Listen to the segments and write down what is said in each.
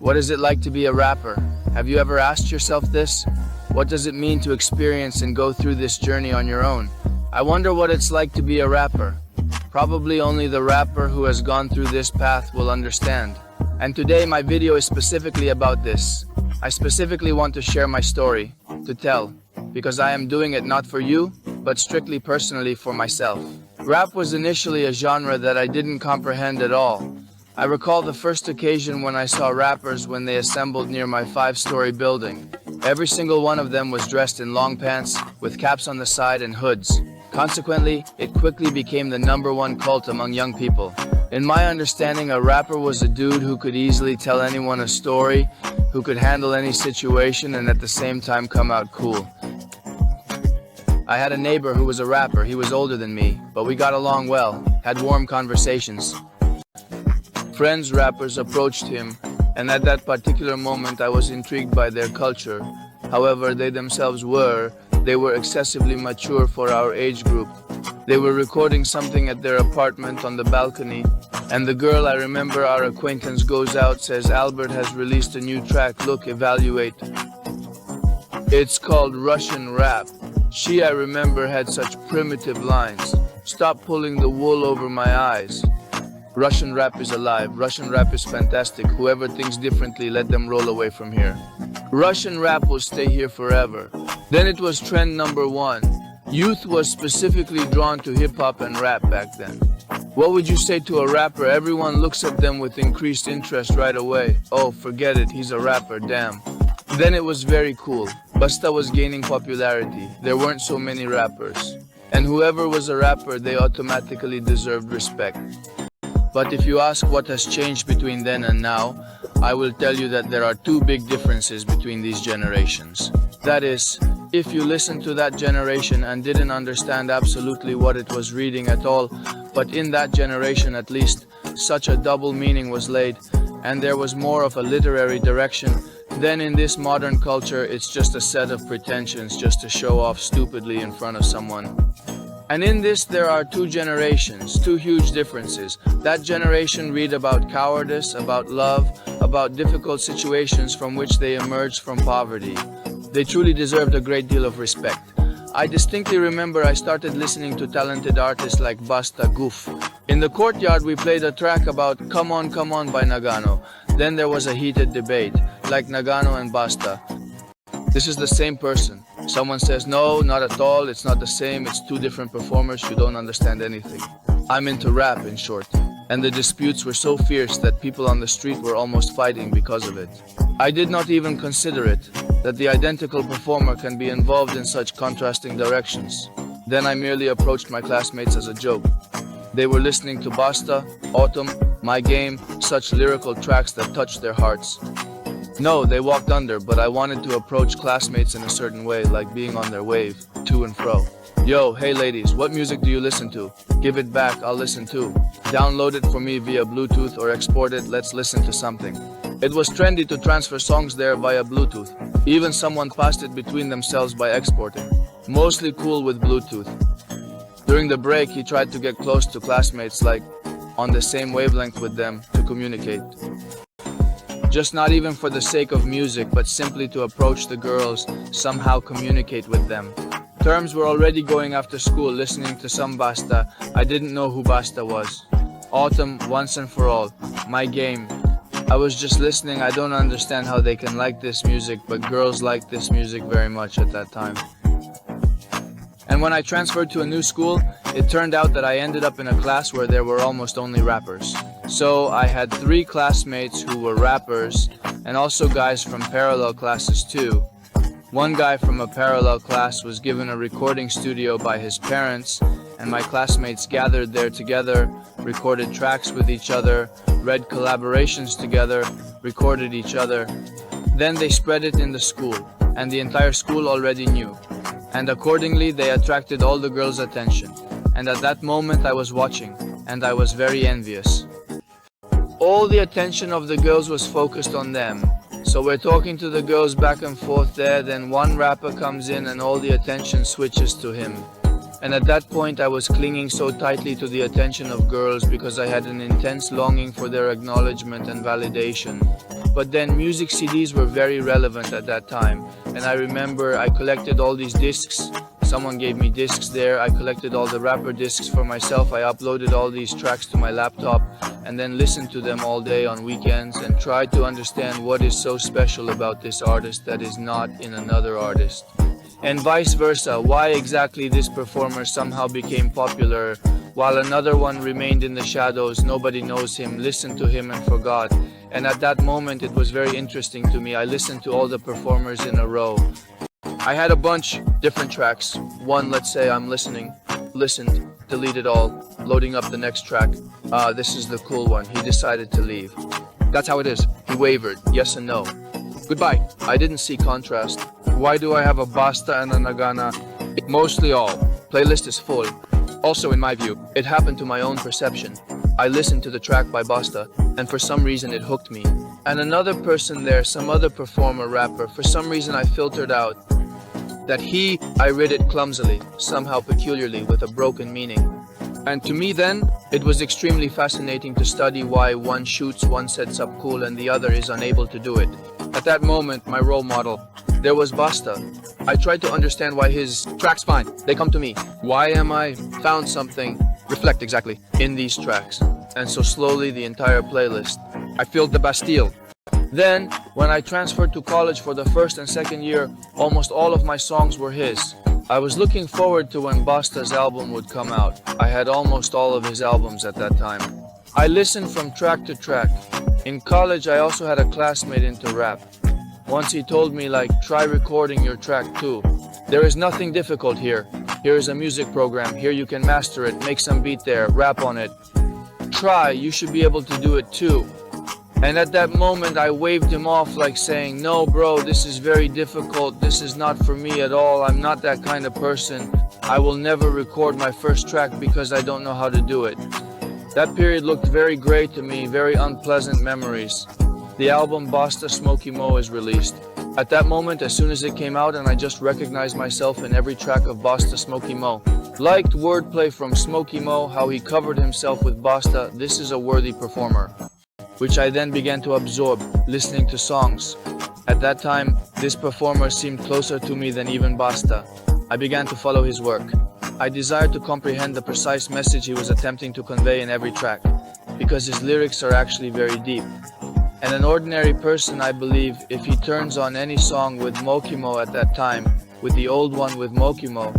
What is it like to be a rapper? Have you ever asked yourself this? What does it mean to experience and go through this journey on your own? I wonder what it's like to be a rapper. Probably only the rapper who has gone through this path will understand. And today my video is specifically about this. I specifically want to share my story, to tell, because I am doing it not for you, but strictly personally for myself. Rap was initially a genre that I didn't comprehend at all. I recall the first occasion when I saw rappers when they assembled near my 5-story building. Every single one of them was dressed in long pants, with caps on the side and hoods. Consequently, it quickly became the #1 cult among young people. In my understanding, a rapper was a dude who could easily tell anyone a story, who could handle any situation and at the same time come out cool. I had a neighbor who was a rapper. He was older than me, but we got along well, had warm conversations. Friends rappers approached him, and at that particular moment I was intrigued by their culture. However, they themselves were excessively mature for our age group. They were recording something at their apartment on the balcony, and the girl, I remember our acquaintance, goes out, says Albert has released a new track, look, evaluate. It's called Russian rap. She, I remember, had such primitive lines. Stop pulling the wool over my eyes. Russian rap is alive. Russian rap is fantastic. Whoever thinks differently, let them roll away from here. Russian rap will stay here forever. Then it was trend #1. Youth was specifically drawn to hip-hop and rap back then. What would you say to a rapper? Everyone looks at them with increased interest right away. Oh, forget it, he's a rapper, damn. Then it was very cool. Busta was gaining popularity. There weren't so many rappers. And whoever was a rapper, they automatically deserved respect. But if you ask what has changed between then and now, I will tell you that there are two big differences between these generations. That is, if you listened to that generation and didn't understand absolutely what it was reading at all, but in that generation at least, such a double meaning was laid, and there was more of a literary direction, then in this modern culture it's just a set of pretensions just to show off stupidly in front of someone. And in this there are two generations, two huge differences. That generation read about cowardice, about love, about difficult situations from which they emerged from poverty. They truly deserved a great deal of respect. I distinctly remember I started listening to talented artists like Busta, Goof. In the courtyard we played a track about Come On by Nagano. Then there was a heated debate, like Nagano and Busta. This is the same person. Someone says, no, not at all, it's not the same, it's two different performers, you don't understand anything. I'm into rap, in short. And the disputes were so fierce that people on the street were almost fighting because of it. I did not even consider it, that the identical performer can be involved in such contrasting directions. Then I merely approached my classmates as a joke. They were listening to Basta, Autumn, My Game, such lyrical tracks that touched their hearts. No, they walked under, but I wanted to approach classmates in a certain way, like being on their wave, to and fro. Yo, hey ladies, what music do you listen to? Give it back, I'll listen too. Download it for me via Bluetooth or export it, let's listen to something. It was trendy to transfer songs there via Bluetooth. Even someone passed it between themselves by exporting. Mostly cool with Bluetooth. During the break, he tried to get close to classmates, like on the same wavelength with them, to communicate. Just not even for the sake of music, but simply to approach the girls, somehow communicate with them. Terms were already going after school, listening to some Basta. I didn't know who Basta was. Autumn, Once and For All, My Game. I was just listening. I don't understand how they can like this music, but girls liked this music very much at that time. And when I transferred to a new school, it turned out that I ended up in a class where there were almost only rappers. So I had 3 classmates who were rappers, and also guys from parallel classes too. One guy from a parallel class was given a recording studio by his parents, and my classmates gathered there together, recorded tracks with each other, read collaborations together, recorded each other. Then they spread it in the school, and the entire school already knew. And accordingly they attracted all the girls' attention. And at that moment I was watching, and I was very envious. All the attention of the girls was focused on them. So we're talking to the girls back and forth there, then one rapper comes in and all the attention switches to him. And at that point I was clinging so tightly to the attention of girls because I had an intense longing for their acknowledgement and validation. But then music CDs were very relevant at that time, and I remember I collected all these discs. Someone gave me discs there. I collected all the rapper discs for myself. I uploaded all these tracks to my laptop and then listened to them all day on weekends and tried to understand what is so special about this artist that is not in another artist. And vice versa, why exactly this performer somehow became popular while another one remained in the shadows. Nobody knows him, listened to him and forgot. And at that moment it was very interesting to me. I listened to all the performers in a row. I had a bunch different tracks. One, let's say I'm listened, deleted all, loading up the next track. This is the cool one. He decided to leave. That's how it is. He wavered, yes and no. Goodbye. I didn't see contrast. Why do I have a Basta and a Nagana? Mostly all. Playlist is full. Also, in my view, it happened to my own perception. I listened to the track by Basta, and for some reason it hooked me. And another person there, some other performer, rapper, for some reason I filtered out that I read it clumsily, somehow peculiarly, with a broken meaning. And to me then, it was extremely fascinating to study why one shoots, one sets up cool, and the other is unable to do it. At that moment, my role model, there was Basta. I tried to understand why his tracks fine, they come to me. Why am I found something, reflect exactly, in these tracks. And so slowly the entire playlist, I filled the Bastille. Then, when I transferred to college for the first and second year, almost all of my songs were his. I was looking forward to when Basta's album would come out. I had almost all of his albums at that time. I listened from track to track. In college, I also had a classmate into rap. Once he told me, try recording your track too. There is nothing difficult here. Here is a music program. Here you can master it, make some beat there, rap on it. Try, you should be able to do it too. And at that moment I waved him off saying, no bro, this is very difficult, this is not for me at all, I'm not that kind of person. I will never record my first track because I don't know how to do it. That period looked very gray to me, very unpleasant memories. The album Basta Smokey Mo is released. At that moment, as soon as it came out, and I just recognized myself in every track of Basta Smokey Mo. Liked wordplay from Smokey Mo, how he covered himself with Basta. This is a worthy performer. Which I then began to absorb, listening to songs. At that time, this performer seemed closer to me than even Basta. I began to follow his work. I desired to comprehend the precise message he was attempting to convey in every track, because his lyrics are actually very deep. And an ordinary person, I believe, if he turns on any song with Mokimo at that time, with the old one with Mokimo,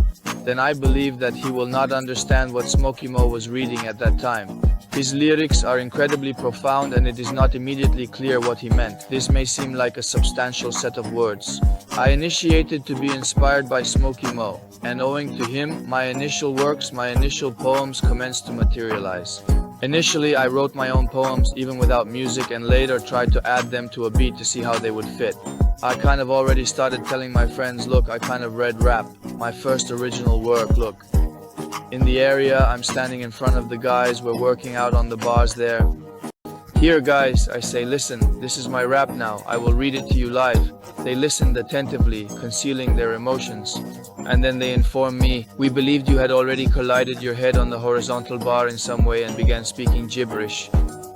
then I believe that he will not understand what Smokimo was reading at that time. His lyrics are incredibly profound and it is not immediately clear what he meant. This may seem like a substantial set of words. I initiated to be inspired by Smokey Mo, and owing to him, my initial works, my initial poems commenced to materialize. Initially, I wrote my own poems even without music and later tried to add them to a beat to see how they would fit. I kind of already started telling my friends, look, I kind of read rap, my first original work, look. In the area, I'm standing in front of the guys, we're working out on the bars there. Here guys, I say, listen, this is my rap now, I will read it to you live. They listened attentively, concealing their emotions. And then they informed me, we believed you had already collided your head on the horizontal bar in some way and began speaking gibberish.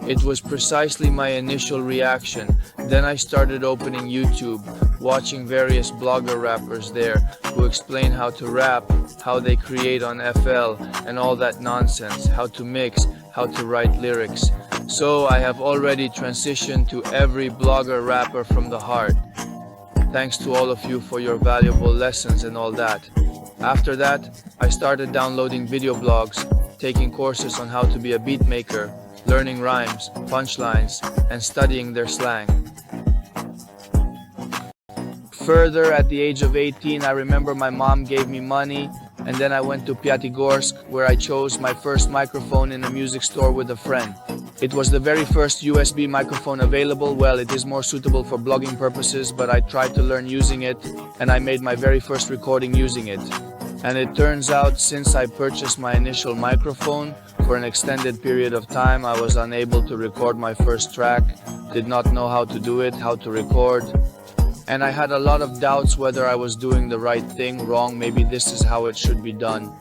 It was precisely my initial reaction. Then I started opening YouTube, watching various blogger rappers there who explain how to rap, how they create on FL and all that nonsense, how to mix, how to write lyrics. So I have already transitioned to every blogger rapper from the heart. Thanks to all of you for your valuable lessons and all that. After that, I started downloading video blogs, taking courses on how to be a beat maker, learning rhymes, punchlines, and studying their slang. Further, at the age of 18, I remember my mom gave me money, and then I went to Pyatigorsk, where I chose my first microphone in a music store with a friend. It was the very first USB microphone available. Well, it is more suitable for blogging purposes, but I tried to learn using it, and I made my very first recording using it. And it turns out, since I purchased my initial microphone, for an extended period of time I was unable to record my first track, did not know how to do it, how to record. And I had a lot of doubts whether I was doing the right thing, wrong, maybe this is how it should be done.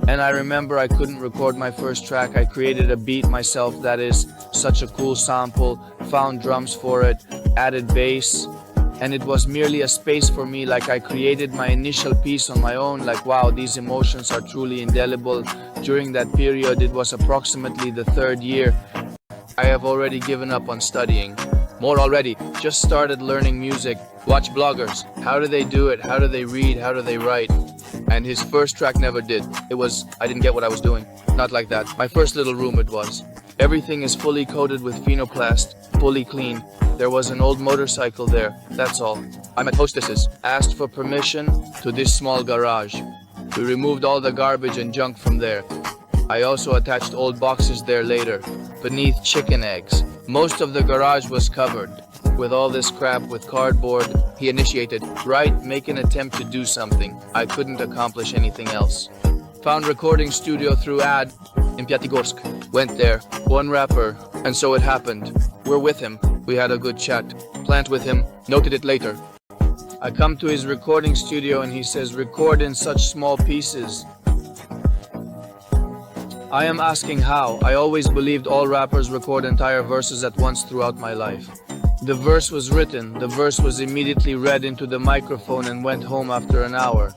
And I remember I couldn't record my first track. I created a beat myself that is such a cool sample, found drums for it, added bass, and it was merely a space for me, like I created my initial piece on my own, like wow, these emotions are truly indelible. During that period, it was approximately the third year. I have already given up on studying. More already, just started learning music, watch bloggers. How do they do it? How do they read? How do they write? And his first track never did. I didn't get what I was doing. Not like that. My first little room it was. Everything is fully coated with phenoplast, fully clean. There was an old motorcycle there, that's all. I met hostesses, asked for permission to this small garage. We removed all the garbage and junk from there. I also attached old boxes there later, beneath chicken eggs. Most of the garage was covered with all this crap with cardboard. He initiated, make an attempt to do something. I couldn't accomplish anything else. Found recording studio through ad in Pyatigorsk. Went there, one rapper, and so it happened. We're with him. We had a good chat. Plant with him, noted it later. I come to his recording studio and he says, record in such small pieces. I am asking how. I always believed all rappers record entire verses at once throughout my life. The verse was written, the verse was immediately read into the microphone and went home after an hour.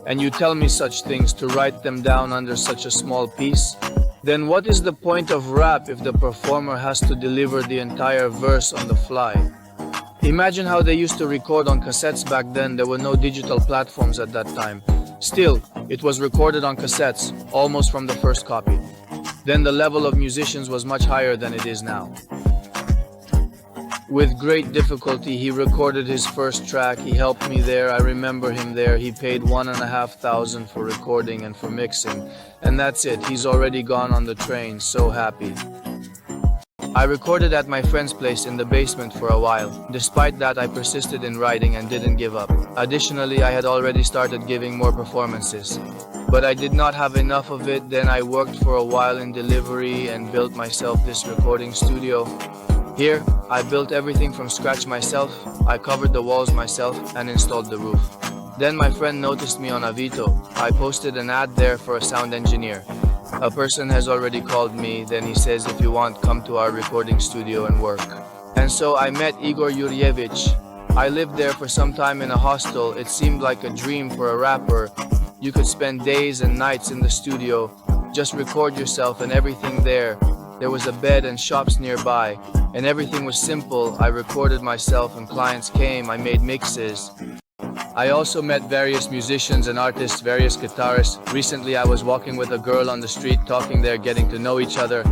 And you tell me such things to write them down under such a small piece? Then what is the point of rap if the performer has to deliver the entire verse on the fly? Imagine how they used to record on cassettes back then. There were no digital platforms at that time. Still, it was recorded on cassettes, almost from the first copy. Then the level of musicians was much higher than it is now. With great difficulty, he recorded his first track. He helped me there. I remember him there. He paid $1,500 for recording and for mixing. And that's it. He's already gone on the train. So happy. I recorded at my friend's place in the basement for a while. Despite that, I persisted in writing and didn't give up. Additionally, I had already started giving more performances. But I did not have enough of it. Then I worked for a while in delivery and built myself this recording studio. Here, I built everything from scratch myself. I covered the walls myself and installed the roof. Then my friend noticed me on Avito. I posted an ad there for a sound engineer. A person has already called me. Then he says, if you want, come to our recording studio and work. And so I met Igor Yuryevich. I lived there for some time in a hostel. It seemed like a dream for a rapper. You could spend days and nights in the studio, just record yourself and everything there. There was a bed and shops nearby, and everything was simple. I recorded myself and clients came. I made mixes. I also met various musicians and artists, various guitarists. Recently I was walking with a girl on the street, talking there, getting to know each other.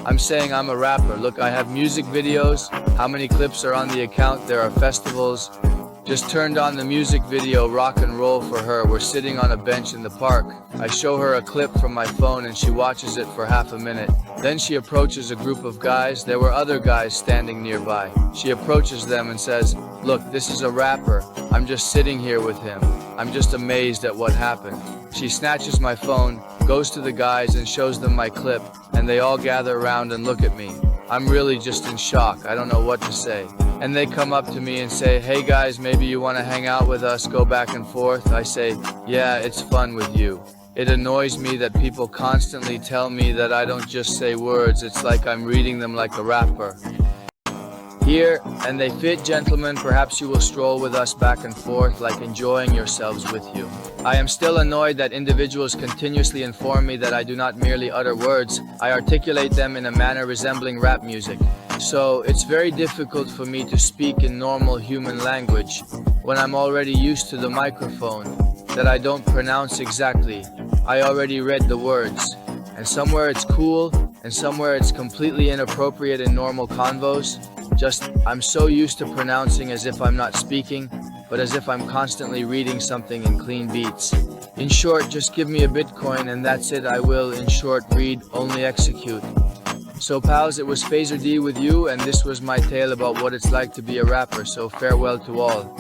I'm saying I'm a rapper. Look, I have music videos. How many clips are on the account? There are festivals. Just turned on the music video, rock and roll for her. We're sitting on a bench in the park. I show her a clip from my phone and she watches it for half a minute. Then she approaches a group of guys. There were other guys standing nearby. She approaches them and says, look, this is a rapper. I'm just sitting here with him. I'm just amazed at what happened. She snatches my phone, goes to the guys and shows them my clip, and they all gather around and look at me. I'm really just in shock. I don't know what to say. And they come up to me and say, hey guys, maybe you want to hang out with us, go back and forth. I say, yeah, it's fun with you. It annoys me that people constantly tell me that I don't just say words. It's like I'm reading them like a rapper. Here, and they fit, gentlemen, perhaps you will stroll with us back and forth, like enjoying yourselves with you. I am still annoyed that individuals continuously inform me that I do not merely utter words, I articulate them in a manner resembling rap music. So, it's very difficult for me to speak in normal human language, when I'm already used to the microphone, that I don't pronounce exactly. I already read the words, and somewhere it's cool, and somewhere it's completely inappropriate in normal convos. I'm so used to pronouncing as if I'm not speaking, but as if I'm constantly reading something in clean beats. In short, just give me a Bitcoin and that's it. I will, in short, read, only execute. So pals, it was Phaser D with you, and this was my tale about what it's like to be a rapper, so farewell to all.